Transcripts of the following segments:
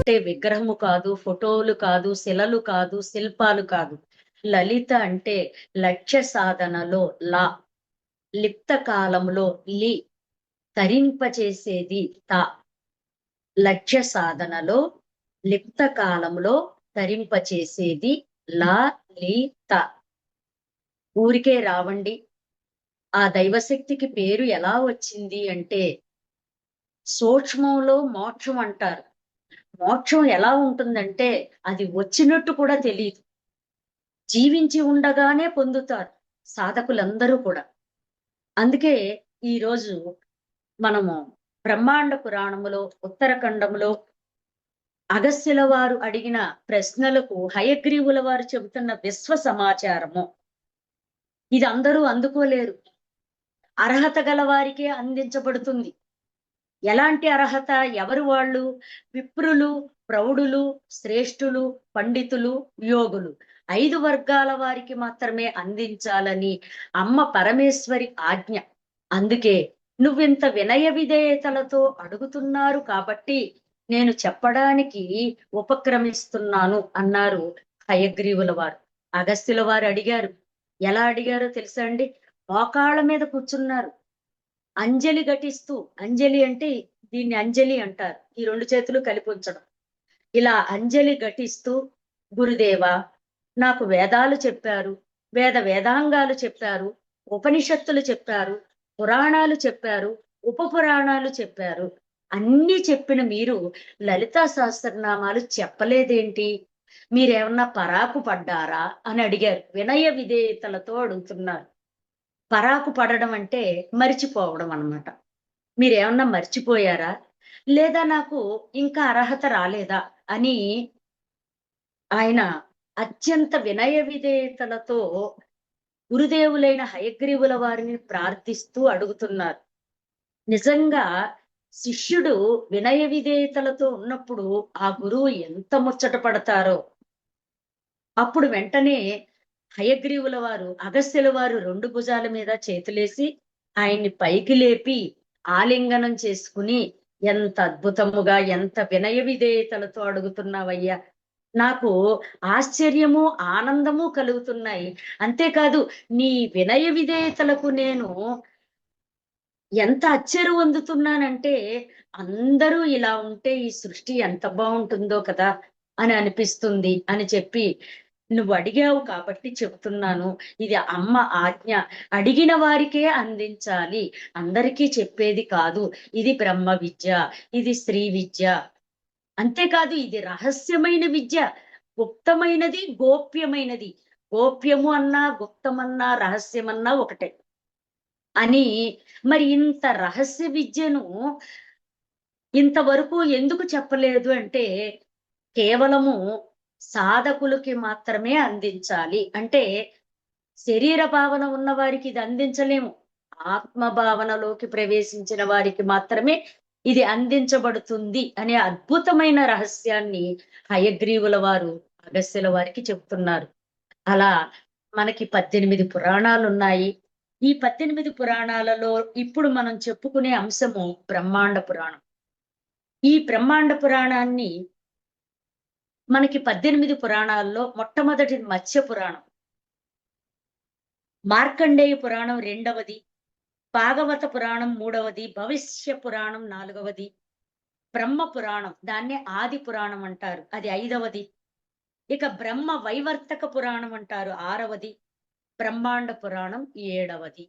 అంటే విగ్రహము కాదు, ఫోటోలు కాదు, శిలలు కాదు, శిల్పాలు కాదు. లలిత అంటే లక్ష్య సాధనలో ల, లిప్త కాలంలో లి, తరింపచేసేది త. లక్ష్య సాధనలో లిప్త కాలంలో తరింపచేసేది ల, లి, త. ఊరికే రావండి. ఆ దైవశక్తికి పేరు ఎలా వచ్చింది అంటే, సూక్ష్మంలో మోక్షం అంటారు. మోక్షం ఎలా ఉంటుందంటే, అది వచ్చినట్టు కూడా తెలీదు. జీవించి ఉండగానే పొందుతారు సాధకులందరూ కూడా. అందుకే ఈరోజు మనము బ్రహ్మాండ పురాణములో, ఉత్తరఖండములో అగస్త్యుల వారు అడిగిన ప్రశ్నలకు హయగ్రీవుల వారు చెబుతున్న విశ్వ సమాచారము. ఇది అందరూ అందుకోలేరు. అర్హత గల వారికే అందించబడుతుంది. ఎలాంటి అర్హత? ఎవరు వాళ్ళు? విప్రులు, ప్రౌఢులు, శ్రేష్ఠులు, పండితులు, యోగులు. 5 వర్గాల వారికి మాత్రమే అందించాలని అమ్మ పరమేశ్వరి ఆజ్ఞ. అందుకే నువ్వింత వినయ విధేయతలతో అడుగుతున్నారు కాబట్టి నేను చెప్పడానికి ఉపక్రమిస్తున్నాను అన్నారు హయగ్రీవుల వారు. అగస్త్యుల వారు అడిగారు. ఎలా అడిగారో తెలుసా అండి? మోకాళ్ళ మీద కూర్చున్నారు. అంజలి ఘటిస్తూ, అంజలి అంటే దీన్ని అంజలి అంటారు. ఈ 2 చేతులు కలిపి ఉంచడం. ఇలా అంజలి ఘటిస్తూ, గురుదేవా, నాకు వేదాలు చెప్పారు, వేదాంగాలు చెప్పారు, ఉపనిషత్తులు చెప్పారు, పురాణాలు చెప్పారు, ఉపపురాణాలు చెప్పారు. అన్నీ చెప్పిన మీరు లలితా సహస్రనామాలు చెప్పలేదేంటి? మీరేమన్నా పరాకు పడ్డారా అని అడిగారు. వినయ విధేయతలతో అడుగుతున్నారు. పరాకు పడడం అంటే మరిచిపోవడం అన్నమాట. మీరేమన్నా మర్చిపోయారా? లేదా నాకు ఇంకా అర్హత రాలేదా? అని ఆయన అత్యంత వినయ విధేయతలతో గురుదేవులైన హయగ్రీవుల వారిని ప్రార్థిస్తూ అడుగుతున్నారు. నిజంగా శిష్యుడు వినయ విధేయతలతో ఉన్నప్పుడు ఆ గురువు ఎంత ముచ్చట పడతారో. అప్పుడు వెంటనే హయగ్రీవుల వారు, అగస్త్యుల వారు 2 భుజాల మీద చేతులేసి ఆయన్ని పైకి లేపి ఆలింగనం చేసుకుని, ఎంత అద్భుతముగా, ఎంత వినయ విధేయతలతో అడుగుతున్నావయ్యా! నాకు ఆశ్చర్యము, ఆనందము కలుగుతున్నాయి. అంతేకాదు నీ వినయ విధేయతలకు నేను ఎంత అచ్చెరు పొందుతున్నానంటే, అందరూ ఇలా ఉంటే ఈ సృష్టి ఎంత బావుంటుందో కదా! అని అనిపిస్తుంది అని చెప్పి, నువ్వు అడిగావు కాబట్టి చెప్తున్నాను. ఇది అమ్మ ఆజ్ఞ. అడిగిన వారికే అందించాలి. అందరికీ చెప్పేది కాదు. ఇది బ్రహ్మ విద్య. ఇది శ్రీ విద్య. అంతేకాదు ఇది రహస్యమైన విద్య. గుప్తమైనది, గోప్యమైనది. గోప్యము అన్నా, గుప్తమన్నా, రహస్యమన్నా ఒకటే. అని మరి ఇంత రహస్య విద్యను ఇంతవరకు ఎందుకు చెప్పలేదు అంటే, కేవలము సాధకులకి మాత్రమే అందించాలి. అంటే శరీర భావన ఉన్న వారికి ఇది అందించలేము. ఆత్మ భావనలోకి ప్రవేశించిన వారికి మాత్రమే ఇది అందించబడుతుంది అనే అద్భుతమైన రహస్యాన్ని హయగ్రీవుల వారు అగస్త్యుల వారికి చెప్తున్నారు. అలా మనకి 18 పురాణాలున్నాయి. ఈ 18 పురాణాలలో ఇప్పుడు మనం చెప్పుకునే అంశము బ్రహ్మాండ పురాణం. ఈ బ్రహ్మాండ పురాణాన్ని మనకి 18 పురాణాల్లో మొట్టమొదటిది మత్స్య పురాణం. మార్కండేయ పురాణం రెండవది. భాగవత పురాణం మూడవది. భవిష్య పురాణం నాలుగవది. బ్రహ్మ పురాణం దాన్నే ఆది పురాణం అంటారు. అది ఐదవది. ఇక బ్రహ్మ వైవర్తక పురాణం అంటారు ఆరవది. బ్రహ్మాండ పురాణం ఏడవది.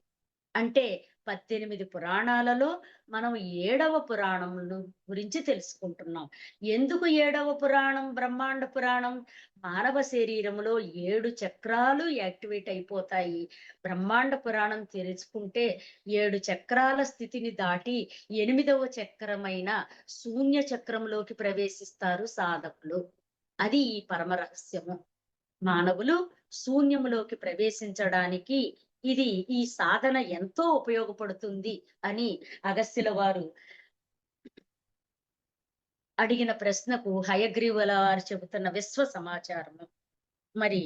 అంటే 18 పురాణాలలో మనం ఏడవ పురాణమును గురించి తెలుసుకుంటున్నాం. ఎందుకు ఏడవ పురాణం బ్రహ్మాండ పురాణం? మానవ శరీరములో 7 చక్రాలు యాక్టివేట్ అయిపోతాయి. బ్రహ్మాండ పురాణం తెలుసుకుంటే 7 చక్రాల స్థితిని దాటి 8వ చక్రమైన శూన్య చక్రంలోకి ప్రవేశిస్తారు సాధకులు. అది ఈ పరమ రహస్యము. మానవులు శూన్యములోకి ప్రవేశించడానికి ఇది ఈ సాధన ఎంతో ఉపయోగపడుతుంది అని అగస్త్యుల వారు అడిగిన ప్రశ్నకు హయగ్రీవుల వారు చెబుతున్న విశ్వ సమాచారము. మరి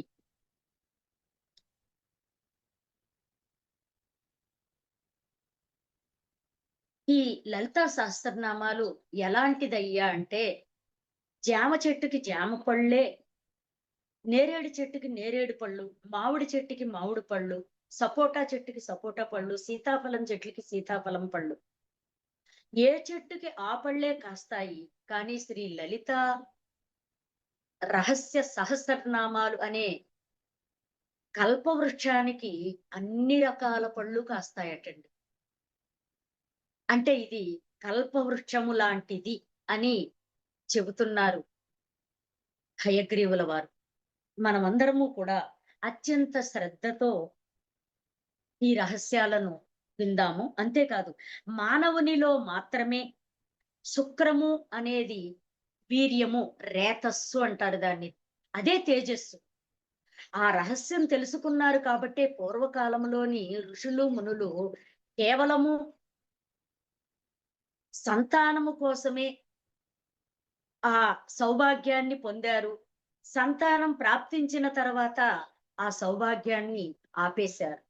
ఈ లలితా సహస్రనామాలు ఎలాంటిదయ్యా అంటే, జామ చెట్టుకి జామ పళ్ళే, నేరేడు చెట్టుకి నేరేడు పళ్ళు, మామిడి చెట్టుకి మామిడి పళ్ళు, సపోటా చెట్టుకి సపోటా పళ్ళు, సీతాఫలం చెట్లకి సీతాఫలం పళ్ళు. ఏ చెట్టుకి ఆ పళ్ళే కాస్తాయి. కానీ శ్రీ లలిత రహస్య సహస్రనామాలు అనే కల్పవృక్షానికి అన్ని రకాల పళ్ళు కాస్తాయటండి. అంటే ఇది కల్పవృక్షము లాంటిది అని చెబుతున్నారు హయగ్రీవుల వారు. మనమందరము కూడా అత్యంత శ్రద్ధతో ఈ రహస్యాలను విందాము. అంతేకాదు, మానవునిలో మాత్రమే శుక్రము అనేది వీర్యము, రేతస్సు అంటారు దాన్ని. అదే తేజస్సు. ఆ రహస్యం తెలుసుకున్నారు కాబట్టే పూర్వకాలంలోని ఋషులు, మునులు కేవలము సంతానము కోసమే ఆ సౌభాగ్యాన్ని పొందారు. సంతానం ప్రాప్తించిన తర్వాత ఆ సౌభాగ్యాన్ని ఆపేశారు.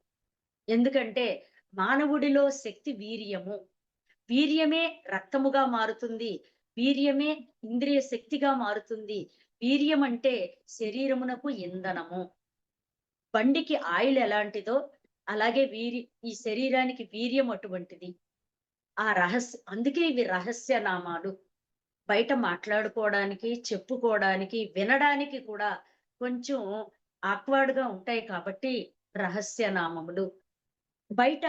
ఎందుకంటే మానవుడిలో శక్తి వీర్యము. వీర్యమే రక్తముగా మారుతుంది. వీర్యమే ఇంద్రియ శక్తిగా మారుతుంది. వీర్యం అంటే శరీరమునకు ఇంధనము. బండికి ఆయిల్ ఎలాంటిదో అలాగే ఈ శరీరానికి వీర్యం అటువంటిది. ఆ అందుకే ఇవి రహస్య నామాలు. బయట మాట్లాడుకోవడానికి, చెప్పుకోవడానికి, వినడానికి కూడా కొంచెం ఆక్వర్డ్‌గా ఉంటాయి కాబట్టి రహస్య నామములు. బయట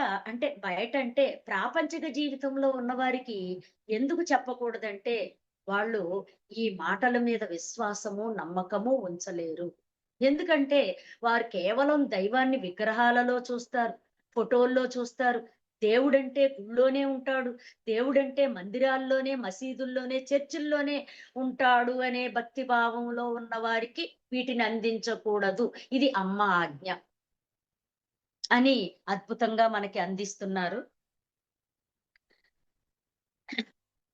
బయటంటే ప్రాపంచిక జీవితంలో ఉన్నవారికి ఎందుకు చెప్పకూడదంటే, వాళ్ళు ఈ మాటల మీద విశ్వాసము, నమ్మకము ఉంచలేరు. ఎందుకంటే, వారు కేవలం దైవాన్ని విగ్రహాలలో చూస్తారు, ఫోటోల్లో చూస్తారు. దేవుడంటే గుళ్ళోనే ఉంటాడు. దేవుడంటే మందిరాల్లోనే, మసీదుల్లోనే, చర్చిల్లోనే ఉంటాడు అనే భక్తి భావంలో ఉన్న వారికి వీటిని అందించకూడదు. ఇది అమ్మ ఆజ్ఞ అని అద్భుతంగా మనకి అందిస్తున్నారు.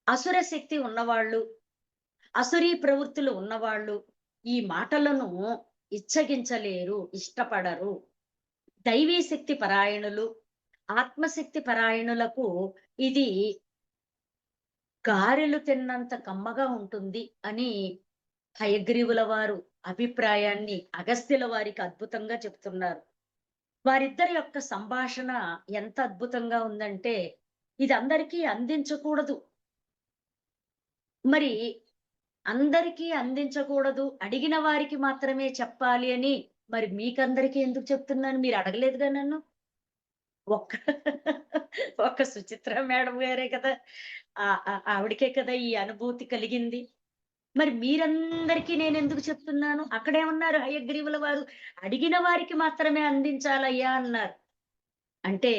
అసుర శక్తి ఉన్నవాళ్ళు, అసురీ ప్రవృత్తులు ఉన్నవాళ్ళు ఈ మాటలను ఇచ్చగించలేరు, ఇష్టపడరు. దైవీ శక్తి పరాయణులు, ఆత్మశక్తి పరాయణులకు ఇది గారెలు తిన్నంత కమ్మగా ఉంటుంది అని హయగ్రీవుల వారు అభిప్రాయాన్ని అగస్త్యుల వారికి అద్భుతంగా చెప్తున్నారు. వారిద్దరి యొక్క సంభాషణ ఎంత అద్భుతంగా ఉందంటే, ఇది అందరికీ అందించకూడదు. మరి అందరికీ అందించకూడదు, అడిగిన వారికి మాత్రమే చెప్పాలి అని మరి మీకందరికీ ఎందుకు చెప్తున్నాను? మీరు అడగలేదుగా నన్ను. ఒక్క ఒక్క సుచిత్ర మేడం గారే కదా! ఆవిడకే కదా ఈ అనుభూతి కలిగింది. మరి మీరందరికీ నేనెందుకు చెప్తున్నాను? అక్కడేమన్నారు హయగ్రీవుల వారు, అడిగిన వారికి మాత్రమే అందించాలయ్యా అన్నారు. అంటే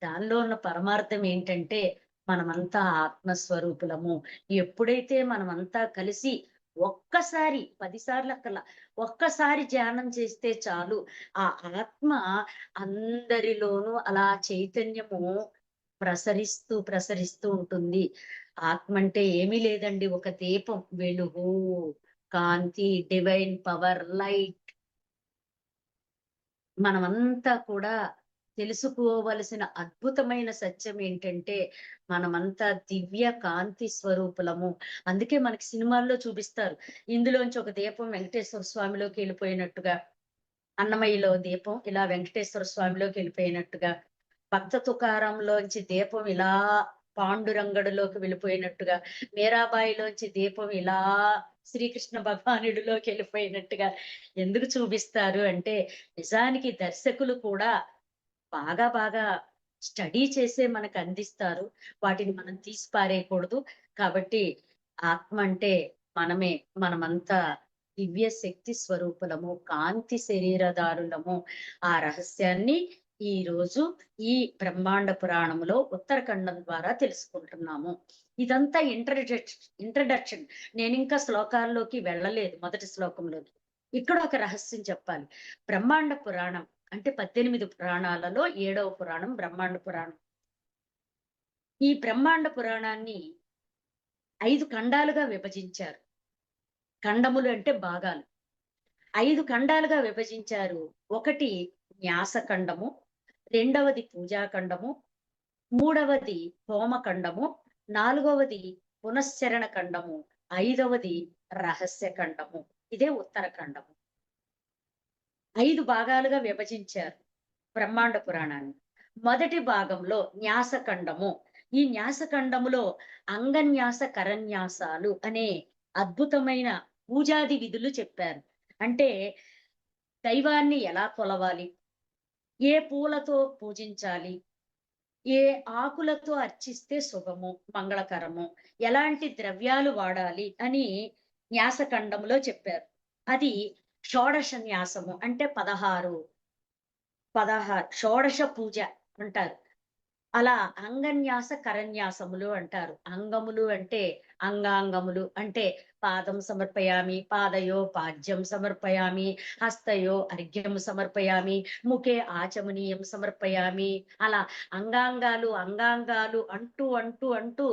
దానిలో ఉన్న పరమార్థం ఏంటంటే, మనమంతా ఆత్మస్వరూపులము. ఎప్పుడైతే మనమంతా కలిసి ఒక్కసారి 10 సార్లక్కల ఒక్కసారి ధ్యానం చేస్తే చాలు. ఆ ఆత్మ అందరిలోనూ అలా చైతన్యము ప్రసరిస్తూ, ప్రసరిస్తూ ఉంటుంది. ఆత్మ అంటే ఏమీ లేదండి. ఒక దీపం, వెలుగు, కాంతి, డివైన్ పవర్, లైట్. మనమంతా కూడా తెలుసుకోవలసిన అద్భుతమైన సత్యం ఏంటంటే, మనమంతా దివ్య కాంతి స్వరూపులము. అందుకే మనకి సినిమాల్లో చూపిస్తారు. ఇందులోంచి ఒక దీపం వెంకటేశ్వర స్వామిలోకి వెళ్ళిపోయినట్టుగా, అన్నమయ్యలో దీపం ఇలా వెంకటేశ్వర స్వామిలోకి వెళ్ళిపోయినట్టుగా, భక్త తుకారంలోంచి దీపం ఇలా పాండురంగడులోకి వెళ్ళిపోయినట్టుగా, మీరాబాయిలోంచి దీపం ఇలా శ్రీకృష్ణ భగవానుడిలోకి వెళ్ళిపోయినట్టుగా ఎందుకు చూపిస్తారు అంటే, నిజానికి దర్శకులు కూడా బాగా బాగా స్టడీ చేసే మనకు అందిస్తారు. వాటిని మనం తీసి పారేయకూడదు. కాబట్టి ఆత్మ అంటే మనమే. మనమంతా దివ్య శక్తి స్వరూపులము, కాంతి శరీరధారులము. ఆ రహస్యాన్ని ఈరోజు ఈ బ్రహ్మాండ పురాణములో ఉత్తరఖండం ద్వారా తెలుసుకుంటున్నాము. ఇదంతా ఇంట్రడక్షన్. నేనింకా శ్లోకాల్లోకి వెళ్ళలేదు మొదటి శ్లోకంలోకి. ఇక్కడ ఒక రహస్యం చెప్పాలి. బ్రహ్మాండ పురాణం అంటే 18 పురాణాలలో 7వ పురాణం బ్రహ్మాండ పురాణం. ఈ బ్రహ్మాండ పురాణాన్ని 5 ఖండాలుగా విభజించారు. ఖండములు అంటే భాగాలు. 5 ఖండాలుగా విభజించారు. ఒకటి న్యాసఖండము, రెండవది పూజాఖండము, మూడవది హోమఖండము, నాలుగవది పునశ్చరణ ఖండము, ఐదవది రహస్య ఖండము. ఇదే ఉత్తరఖండము. 5 భాగాలుగా విభజించారు బ్రహ్మాండ పురాణాన్ని. మొదటి భాగంలో న్యాసఖండము. ఈ న్యాసఖండములో అంగన్యాస, కరన్యాసాలు అనే అద్భుతమైన పూజాది విధులు చెప్పారు. అంటే దైవాన్ని ఎలా కొలవాలి? ఏ పూలతో పూజించాలి? ఏ ఆకులతో అర్చిస్తే శుభము, మంగళకరము, ఎలాంటి ద్రవ్యాలు వాడాలి అని న్యాసఖండంలో చెప్పారు. అది షోడశ న్యాసము అంటే 16 షోడశ పూజ అంటారు. అలా అంగన్యాస, కరన్యాసములు అంటారు. అంగములు అంటే అంగాంగములు అంటే పాదం సమర్పయామి, పాదయో పాద్యం సమర్పయామి, హస్తయో అర్ఘ్యం సమర్పయామి, ముఖే ఆచమనీయం సమర్పయామి. అలా అంగాంగాలు, అంగాంగాలు అంటూ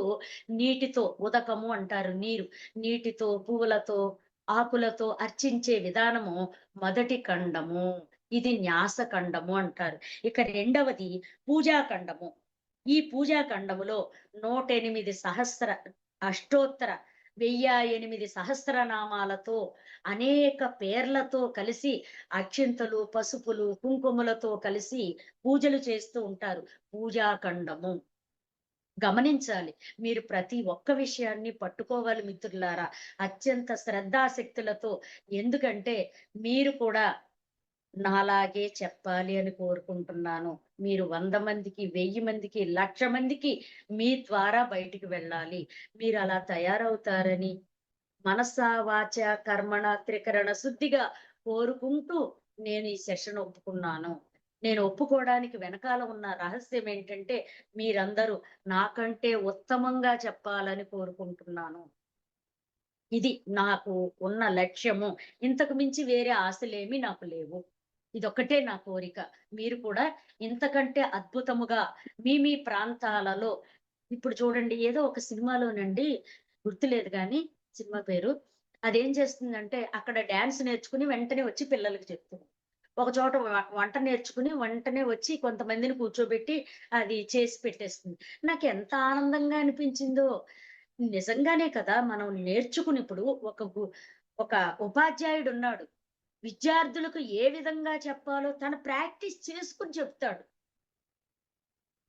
నీటితో ఉదకము అంటారు నీరు. నీటితో, పువ్వులతో, ఆకులతో అర్చించే విధానము మొదటి ఖండము. ఇది న్యాసఖండము అంటారు. ఇక రెండవది పూజాఖండము. ఈ పూజాఖండములో 108 సహస్ర అష్టోత్తర 1008 సహస్రనామాలతో అనేక పేర్లతో కలిసి అక్షింతలు, పసుపులు, కుంకుమలతో కలిసి పూజలు చేస్తూ ఉంటారు. పూజాఖండము. గమనించాలి. మీరు ప్రతి ఒక్క విషయాన్ని పట్టుకోవాలి మిత్రులారా. అత్యంత శ్రద్ధాశక్తులతో. ఎందుకంటే మీరు కూడా నాలాగే చెప్పాలి అని కోరుకుంటున్నాను. మీరు 100 మందికి, 1000 మందికి, 1,00,000 మందికి మీ ద్వారా బయటికి వెళ్ళాలి. మీరలా తయారవుతారని మనస, వాచ, కర్మణ, త్రికరణ శుద్ధిగా కోరుకుంటూ నేను ఈ సెషన్ ఒప్పుకున్నాను. నేను ఒప్పుకోవడానికి వెనకాల ఉన్న రహస్యం ఏంటంటే, మీరందరూ నాకంటే ఉత్తమంగా చెప్పాలని కోరుకుంటున్నాను. ఇది నాకు ఉన్న లక్ష్యము. ఇంతకు మించి వేరే ఆశలేమి నాకు లేవు. ఇదొక్కటే నా కోరిక. మీరు కూడా ఇంతకంటే అద్భుతముగా మీ ప్రాంతాలలో ఇప్పుడు చూడండి ఏదో ఒక సినిమాలోనండి గుర్తులేదు గానీ సినిమా పేరు. అదేం చేస్తుందంటే అక్కడ డాన్స్ నేర్చుకుని వెంటనే వచ్చి పిల్లలకి చెప్తుంది. ఒక చోట వంట నేర్చుకుని వెంటనే వచ్చి కొంతమందిని కూర్చోబెట్టి అది చేసి పెట్టేస్తుంది. నాకెంత ఆనందంగా అనిపించిందో. నిజంగానే కదా! మనం నేర్చుకుని ఇప్పుడు ఒక ఉపాధ్యాయుడున్నాడు. విద్యార్థులకు ఏ విధంగా చెప్పాలో తను ప్రాక్టీస్ చేసుకొని చెప్తాడు.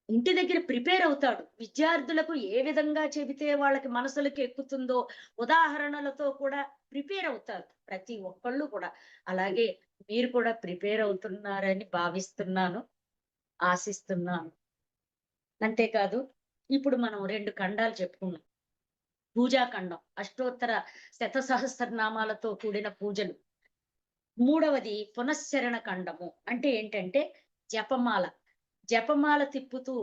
ఇంటి దగ్గర ప్రిపేర్ అవుతాడు. విద్యార్థులకు ఏ విధంగా చెబితే వాళ్ళకి మనసులకి ఎక్కుతుందో ఉదాహరణలతో కూడా ప్రిపేర్ అవుతారు. ప్రతి ఒక్కళ్ళు కూడా. అలాగే మీరు కూడా ప్రిపేర్ అవుతున్నారని భావిస్తున్నాను. ఆశిస్తున్నాను. అంతేకాదు ఇప్పుడు మనం 2 ఖండాలు చెప్పుకున్నాం. పూజాఖండం. అష్టోత్తర శతసహస్రనామాలతో కూడిన పూజలు. మూడవది పునశ్చరణ ఖండము. అంటే ఏంటంటే జపమాల. జపమాల తిప్పుతూ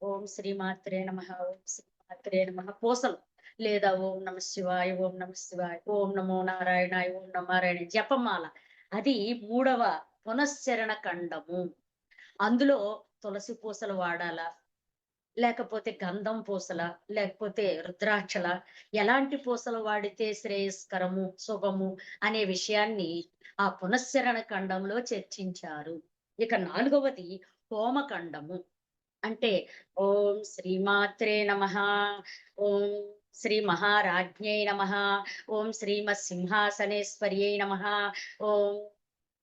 ఓం శ్రీమాత్రే నమః, ఓం శ్రీమాత్రే నమః పూసలు. లేదా ఓం నమః శివాయ, ఓం నమః శివాయ, ఓం నమో నారాయణాయ, ఓం నమో నారాయణ జపమాల. అది మూడవ పునశ్చరణ ఖండము. అందులో తులసి పూసలు వాడాలా? లేకపోతే గంధం పూసల, లేకపోతే రుద్రాక్షల, ఎలాంటి పూసలు వాడితే శ్రేయస్కరము, శుభము అనే విషయాన్ని ఆ పునశ్చరణ ఖండంలో చర్చించారు. ఇక నాలుగవది హోమఖండము. అంటే ఓం శ్రీమాత్రే నమః, ఓం శ్రీ మహారాజ్ఞై నమః, ఓం శ్రీమత్ సింహాసనేశ్వర్యై నమః, ఓం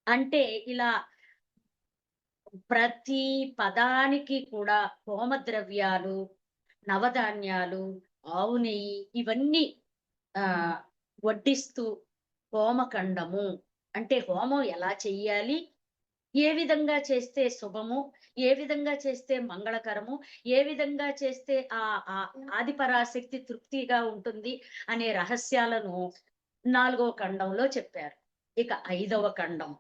అంటే ఇలా ప్రతి పదానికి కూడా హోమద్రవ్యాలు, నవధాన్యాలు, ఆవు నెయ్యి ఇవన్నీ ఆహ్, వడ్డిస్తూ హోమఖండము. అంటే హోమం ఎలా చెయ్యాలి? ఏ విధంగా చేస్తే శుభము? ఏ విధంగా చేస్తే మంగళకరము? ఏ విధంగా చేస్తే ఆదిపరాశక్తి తృప్తిగా ఉంటుంది అనే రహస్యాలను 4వ ఖండంలో చెప్పారు. ఇక 5వ ఖండం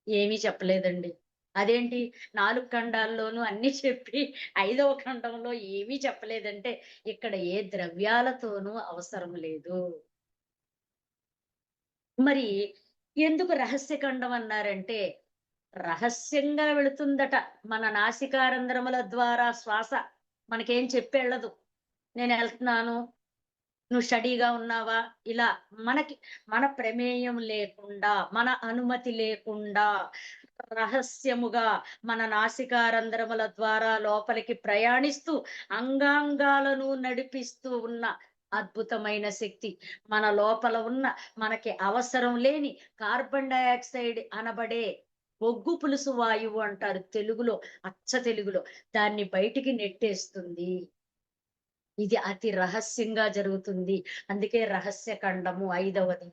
ఏమీ చెప్పలేదండి. అదేంటి 4 ఖండాల్లోనూ అన్నీ చెప్పి 5వ ఖండంలో ఏమీ చెప్పలేదంటే, ఇక్కడ ఏ ద్రవ్యాలతోనూ అవసరం లేదు. మరి ఎందుకు రహస్య ఖండం అన్నారంటే, రహస్యంగా వెళుతుందట. మన నాసికారంధ్రముల ద్వారా శ్వాస మనకేం చెప్పెళ్ళదు. నేనెళ్తున్నాను, నువ్వు స్టడీగా ఉన్నావా? ఇలా మనకి మన ప్రమేయం లేకుండా, మన అనుమతి లేకుండా రహస్యముగా మన నాసికారంధ్రముల ద్వారా లోపలికి ప్రయాణిస్తూ అంగాంగాలను నడిపిస్తూ ఉన్న అద్భుతమైన శక్తి. మన లోపల ఉన్న మనకి అవసరం లేని కార్బన్ డయాక్సైడ్ అనబడే బొగ్గు పులుసు వాయువు అంటారు తెలుగులో, అచ్చ తెలుగులో. దాన్ని బయటికి నెట్టేస్తుంది. ఇది అతి రహస్యంగా జరుగుతుంది. అందుకే రహస్య ఖండము ఐదవది.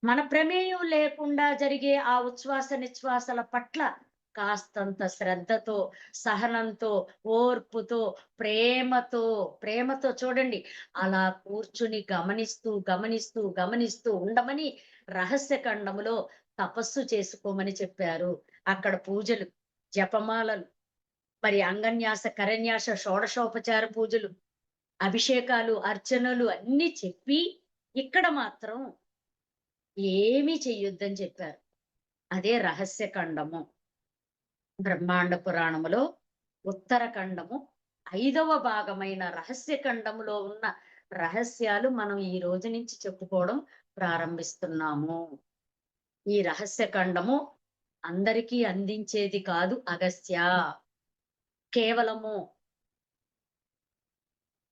మన ప్రమేయం లేకుండా జరిగే ఆ ఉచ్ఛ్వాస నిశ్వాసాల పట్ల కాస్తంత శ్రద్ధతో, సహనంతో, ఓర్పుతో, ప్రేమతో, ప్రేమతో చూడండి. అలా కూర్చుని గమనిస్తూ, గమనిస్తూ, గమనిస్తూ ఉండమని రహస్య ఖండములో తపస్సు చేసుకోమని చెప్పారు. అక్కడ పూజలు, జపమాలలు, మరి అంగన్యాస, కరన్యాస, షోడశోపచార పూజలు, అభిషేకాలు, అర్చనలు అన్నీ చెప్పి ఇక్కడ మాత్రం ఏమీ చెయ్యొద్దని చెప్పారు. అదే రహస్య ఖండము. బ్రహ్మాండ పురాణములో ఉత్తరఖండము 5వ భాగమైన రహస్య ఖండములో ఉన్న రహస్యాలు మనం ఈ రోజు నుంచి చెప్పుకోవడం ప్రారంభిస్తున్నాము. ఈ రహస్య ఖండము అందరికీ అందించేది కాదు అగస్త్య. కేవలము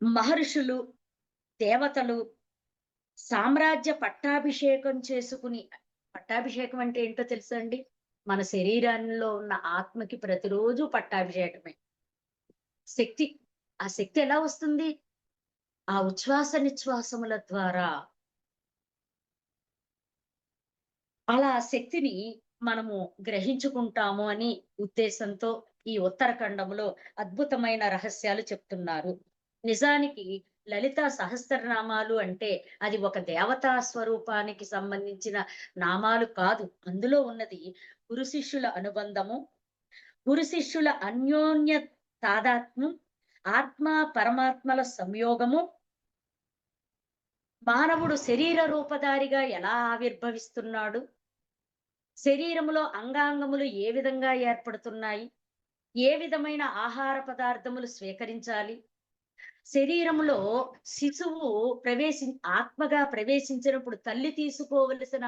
మహర్షులు, దేవతలు సామ్రాజ్య పట్టాభిషేకం చేసుకుని, పట్టాభిషేకం అంటే ఏంటో తెలుసా అండి? మన శరీరంలో ఉన్న ఆత్మకి ప్రతిరోజు పట్టాభిషేకమే. శక్తి. ఆ శక్తి ఎలా వస్తుంది? ఆ ఉచ్ఛ్వాస నిశ్వాసముల ద్వారా. అలా శక్తిని మనము గ్రహించుకుంటాము అని ఉద్దేశంతో ఈ ఉత్తరఖండములో అద్భుతమైన రహస్యాలు చెప్తున్నారు. నిజానికి లలితా సహస్రనామాలు అంటే అది ఒక దేవతా స్వరూపానికి సంబంధించిన నామాలు కాదు. అందులో ఉన్నది గురు శిష్యుల అనుబంధము, గురు శిష్యుల అన్యోన్య తాదాత్మ్యం, ఆత్మ పరమాత్మల సంయోగము, మానవుడు శరీర రూపధారిగా ఎలా ఆవిర్భవిస్తున్నాడు, శరీరములో అంగాంగములు ఏ విధంగా ఏర్పడుతున్నాయి, ఏ విధమైన ఆహార పదార్థములు స్వీకరించాలి, శరీరములో శిశువు ఆత్మగా ప్రవేశించినప్పుడు తల్లి తీసుకోవలసిన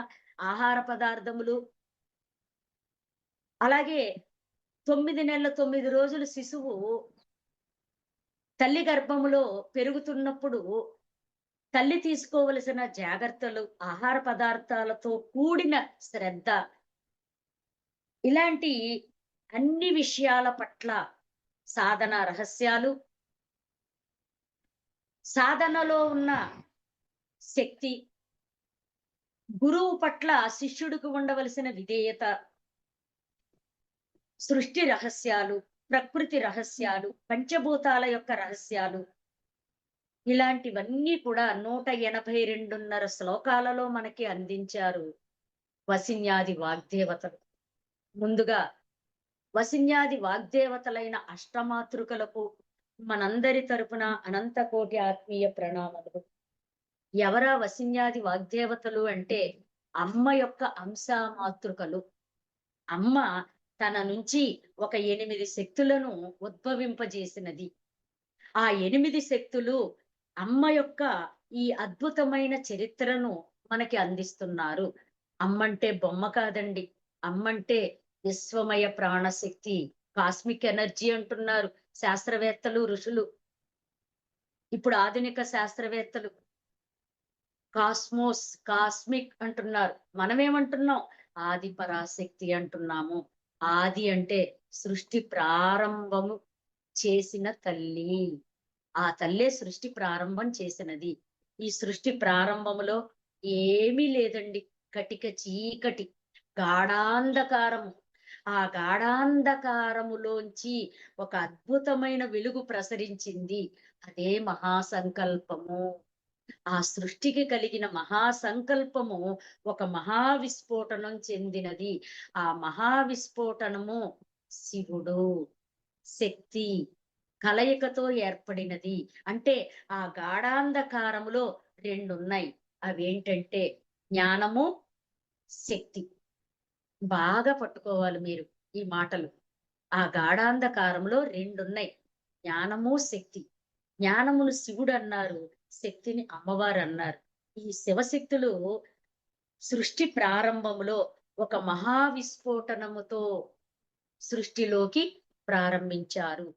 ఆహార పదార్థములు, అలాగే 9 నెలల 9 రోజులు శిశువు తల్లి గర్భములో పెరుగుతున్నప్పుడు తల్లి తీసుకోవలసిన జాగ్రత్తలు, ఆహార పదార్థాలతో కూడిన శ్రద్ధ, ఇలాంటి అన్ని విషయాల పట్ల సాధన రహస్యాలు, సాధనలో ఉన్న శక్తి, గురువు పట్ల శిష్యుడికి ఉండవలసిన విధేయత, సృష్టి రహస్యాలు, ప్రకృతి రహస్యాలు, పంచభూతాల యొక్క రహస్యాలు, ఇలాంటివన్నీ కూడా 182.5 శ్లోకాలలో మనకి అందించారు వసిన్యాది వాగ్దేవతలు. ముందుగా వసిన్యాది వాగ్దేవతలైన అష్టమాతృకలకు మనందరి తరపున అనంత కోటి ఆత్మీయ ప్రణామములు. ఎవరా వసిన్యాది వాగ్దేవతలు అంటే అమ్మ యొక్క అంశమాతృకలు. అమ్మ తన నుంచి ఒక 8 శక్తులను ఉద్భవింపజేసినది. ఆ 8 శక్తులు అమ్మ యొక్క ఈ అద్భుతమైన చరిత్రను మనకి అందిస్తున్నారు. అమ్మంటే బొమ్మ కాదండి. అమ్మంటే విశ్వమయ ప్రాణశక్తి, కాస్మిక్ ఎనర్జీ అంటున్నారు శాస్త్రవేత్తలు, ఋషులు. ఇప్పుడు ఆధునిక శాస్త్రవేత్తలు కాస్మోస్, కాస్మిక్ అంటున్నారు. మనమేమంటున్నాం? ఆది పరాశక్తి అంటున్నాము. ఆది అంటే సృష్టి ప్రారంభము చేసిన తల్లి. ఆ తల్లే సృష్టి ప్రారంభం చేసినది. ఈ సృష్టి ప్రారంభములో ఏమీ లేదండి. కటిక చీకటి, గాఢాంధకారము. ఆ గాఢాంధకారములోంచి ఒక అద్భుతమైన వెలుగు ప్రసరించింది. అదే మహాసంకల్పము. ఆ సృష్టికి కలిగిన మహాసంకల్పము ఒక మహావిస్ఫోటనం చెందినది. ఆ మహావిస్ఫోటనము శివుడు, శక్తి కలయికతో ఏర్పడినది. అంటే ఆ గాఢాంధకారములో రెండున్నాయి. అవేంటంటే జ్ఞానము, శక్తి. బాగా పట్టుకోవాలి మీరు ఈ మాటలు. ఆ గాఢాంధకారంలో రెండున్నాయి. జ్ఞానము, శక్తి. జ్ఞానమును శివుడు అన్నారు, శక్తిని అమ్మవారు అన్నారు. ఈ శివశక్తులు సృష్టి ప్రారంభములో ఒక మహావిస్ఫోటనముతో సృష్టిలోకి ప్రారంభించారు.